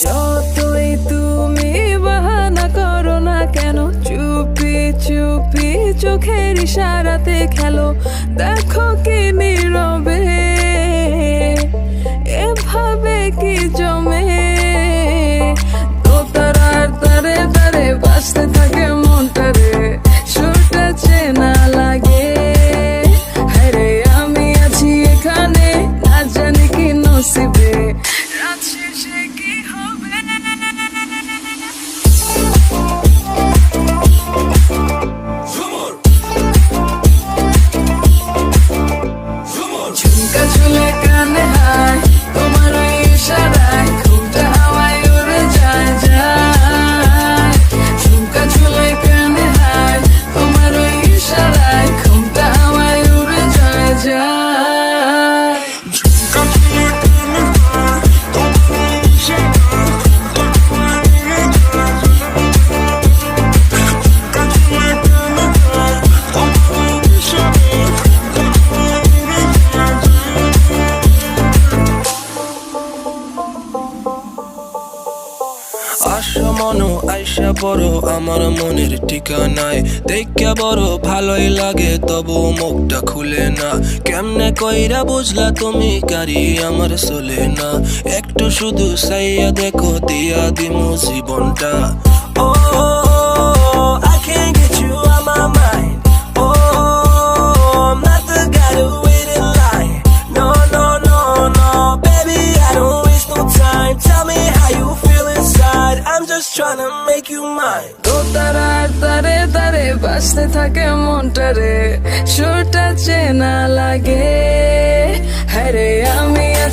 যতই তুমি বাহানা করো না কেন, চুপি চুপি চোখের ইশারাতে খেলো। দেখো কি নীরবে এভাবে কি জমে, দোতারার তারে তারে বাজতে থাকে মনটা রে, সুরটা চেনা লাগে। হ্যারে আমি আছি এখানে, না জানি কি নসিবে, রাত শেষে কি হবে। ঝুমকা ঝুলে কানে হায়, তোমার ওই ইশারায় ঘুমটা হাওয়ায় উড়ে যায় যায়। ঝুমকা ঝুলে কানে হায়, তোমার ওই ইশারায় ঘুমটা হাওয়ায় উড়ে যায় যায়। ঝুমকা ঝুলে কানে হায়, তোমার ওই ইশারায় ঘুমটা হাওয়ায় উড়ে যায় যায়। ঝুমকা ঝুলে কানে হায়, তোমার ওই ইশারায় ঘুমটা হাওয়ায় উড়ে যায় যায়। আশা মনো আইসা বড় আমার মনের ঠিকানায়, দেখা বড় ভালোই লাগে তবু মুখটা খুলে না। কেমনে কইরা বুঝলা তুমি কারি আমার চলে না, একটু শুধু চাইয়া দেখো দিয়া দিমু জীবনটা। ও I can't get you out my mind. Oh, I'm not the guy to wait in line. No, no, no, no, baby, I don't waste no time. Tell me how you feel inside. I'm just trying to make you mine. দোতারার তারে তারে বাজতে থাকে মনটা রে, সুরটা চেনা লাগে। হ্যারে আমি আছি